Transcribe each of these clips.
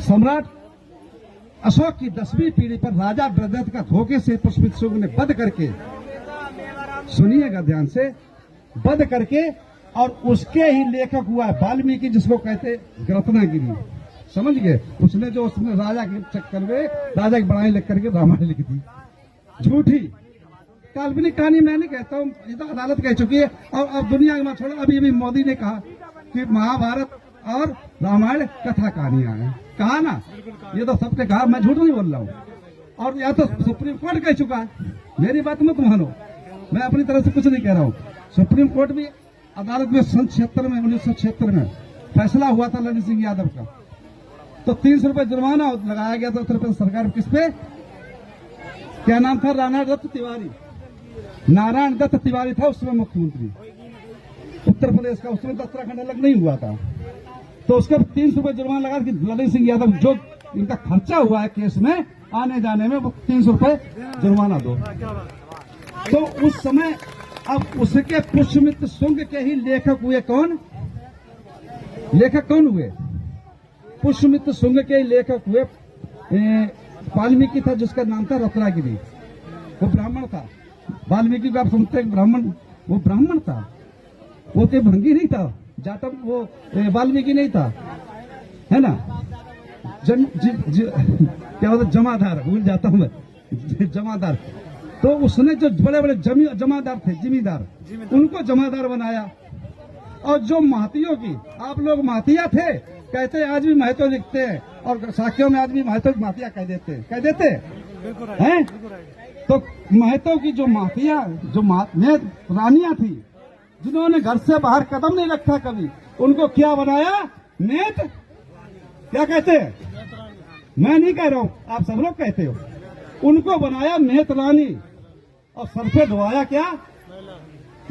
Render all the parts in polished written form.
सम्राट अशोक की 10वीं पीढ़ी पर राजा ब्रहदत्त का धोखे से पुष्पित शुंग ने वध करके, सुनिएगा ध्यान से, वध करके, और उसके ही लेखक हुआ है वाल्मीकि, जिसको कहते रत्नागिरी। समझ गए? उसने जो उसने राजा के चक्कर में राजा की बड़ाई लिख करके रामायण लिख दी। झूठी काल्पनिक कहानी मैं नहीं कहता हूँ, ये तो अदालत कह चुकी है। और अब दुनिया में छोड़ो, अभी मोदी ने कहा कि महाभारत और रामायण कथा कहानियां हैं। कहा ना, ये तो सबने कहा, मैं झूठ नहीं बोल रहा हूँ। और या तो सुप्रीम कोर्ट कह चुका है, मेरी बात मत मानो, मैं अपनी तरफ से कुछ नहीं कह रहा हूँ। सुप्रीम कोर्ट भी अदालत में सन 1976 में फैसला हुआ था ललित सिंह यादव का, तो 300 रुपए जुर्माना लगाया गया था उत्तर प्रदेश सरकार। किस पे? क्या नाम था? नारायण दत्त तिवारी। नारायण दत्त तिवारी था उसमें मुख्यमंत्री उत्तर प्रदेश का, उसमें उत्तराखंड अलग नहीं हुआ था। तो उसको 300 रुपए जुर्माना लगा कि ललित सिंह यादव जो इनका खर्चा हुआ है केस में आने जाने में, वो 300 रुपए जुर्माना दो। तो उस समय अब उसके पुष्यमित्र शुंग के ही लेखक हुए कौन? लेखक कौन हुए? पुष्यमित्र शुंग के ही लेखक हुए वाल्मीकि था, जिसका नाम था रत्नागिरी। वो ब्राह्मण था। वाल्मीकि को आप सुनते हैं ब्राह्मण, वो ब्राह्मण था, वो कोई भंगी नहीं था, जाटव वो वाल्मीकि नहीं था, है ना। क्या होता, जमादार, भूल जाता हूं मैं, जमादार। तो उसने जो बड़े बड़े जमादार थे, जिमीदार, उनको जमादार बनाया। और जो महतियों की, आप लोग महतिया थे कहते, आज भी महतो लिखते हैं, और साखियों में आज भी महतिया कह देते हैं। तो महतो की जो महतिया, जो रानियां थी, जिन्होंने घर से बाहर कदम नहीं रखा कभी, उनको क्या बनाया? नेत। क्या कहते हैं? मैं नहीं कह रहा हूं, आप सब लोग कहते हो। उनको बनाया नेत रानी, और सर पे ढोवाया क्या?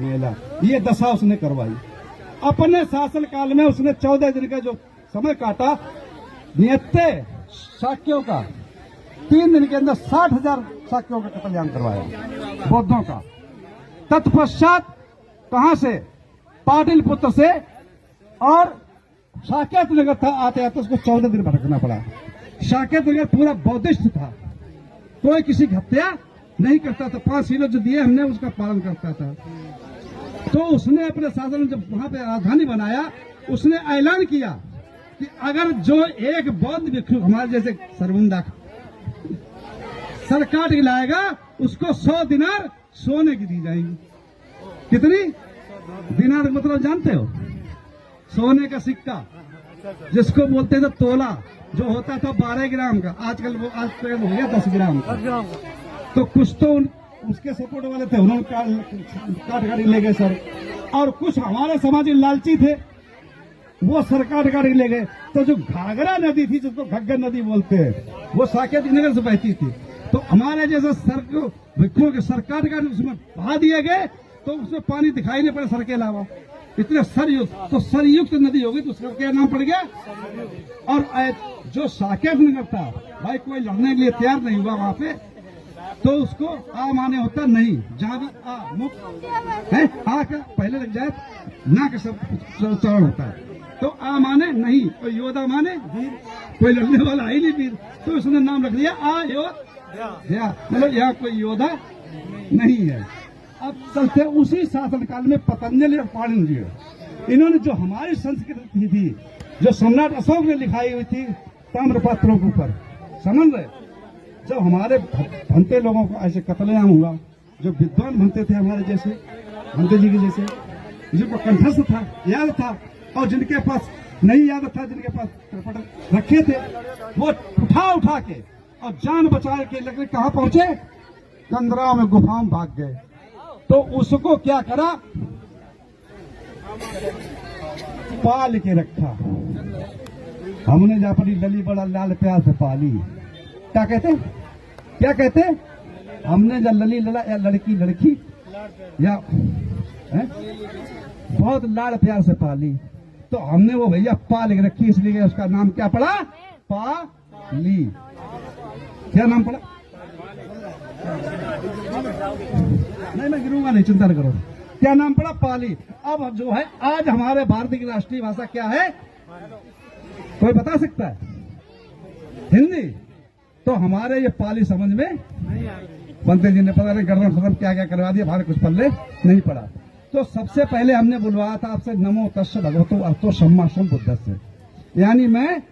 मेला। ये दशा उसने करवाई। अपने शासन काल में उसने 14 दिन का जो समय काटा, नियत्ते शाक्यों का, 3 दिन के अंदर 60,000 शाक्यों का कत्लेआम करवाया, बौद्धों का। तत्पश्चात कहां से? पाटलिपुत्र से। और साकेत नगर था, आते आते उसको 14 दिन भटकना पड़ा। साकेत नगर पूरा बौद्धिस्ट था, कोई किसी की हत्या नहीं करता था, 5 किलो जो दिए हमने उसका पालन करता था। तो उसने अपने शासन में जब वहां पे राजधानी बनाया, उसने ऐलान किया कि अगर जो एक बौद्ध भिक्षु हमारे जैसे सरमुंदा सर काट के लाएगा, उसको 100 दिनार सोने की दी जाएगी। कितनी दिनार मतलब जानते हो? सोने का सिक्का, जिसको बोलते थे तोला, जो होता था 12 ग्राम का, आजकल वो हो गया 10 ग्राम का। तो कुछ तो उसके सपोर्ट वाले थे, उन्होंने काट ले गए सर। और कुछ हमारे समाजी लालची थे, वो सर काट ले गए। तो जो घाघरा नदी थी, जिसको घग्गर नदी बोलते हैं, वो साकेत नगर से बहती थी। तो हमारे जैसे सर को भिक्षुओं के सर काट उसमें बहा दिए गए, तो उसमें पानी दिखाई नहीं पड़े सर के अलावा, इतने सरयुक्त। तो सरयुक्त नदी होगी, तो उसका क्या नाम पड़ गया? और जो साकेत नगर था, भाई कोई लड़ने के लिए तैयार नहीं हुआ वहां पे, तो उसको आ माने होता नहीं। जहां भी आ मुक्त है, आ का पहले लग जाए, ना का सब चरण होता है। तो आ माने नहीं, और योद्धा माने वीर, कोई लड़ने वाला ही नहीं वीर, तो उसने नाम रख दिया आ योद्धा, मतलब यहाँ कोई योद्धा नहीं है। अब चलते उसी शासनकाल में पतंजलि और पाणिनि जी, इन्होंने जो हमारी संस्कृति थी, जो सम्राट अशोक ने लिखाई हुई थी ताम्रपत्रों के ऊपर, समझ रहे, जब हमारे भंते लोगों को ऐसे कत्लेआम हुआ, जो विद्वान भंते थे हमारे जैसे, भंते जी के जैसे, जिनको कंठस्थ था, याद था, और जिनके पास नहीं याद था, जिनके पास त्रिपट रखे थे, वो उठा के और जान बचा के लगने कहाँ पहुंचे? कंदरा में गुफा में भाग गए। तो उसको क्या करा? पाल के रखा। हमने जो अपनी लली बड़ा लाल प्यार से पाली, क्या कहते? क्या कहते? हमने जब लली लड़ा या लड़की या बहुत लाड़ प्यार से पाली, तो हमने वो भैया पाल के रखी, इसलिए उसका नाम क्या पड़ा? पाली। क्या नाम पड़ा? नहीं, मैं गिरूंगा नहीं, चिंता न करो। क्या नाम पड़ा? पाली। अब जो है आज हमारे भारत की राष्ट्रीय भाषा क्या है? कोई बता सकता है? हिंदी तो हमारे ये पाली समझ में नहीं आ रही। पंडित जी ने पता नहीं गर्दन खत्म क्या क्या करवा दिया, हमारे कुछ पल्ले नहीं पड़ा। तो सबसे पहले हमने बुलवाया था आपसे नमो तस्य भगवतो अर्थो सम्मा संबुद्धस्य, यानी मैं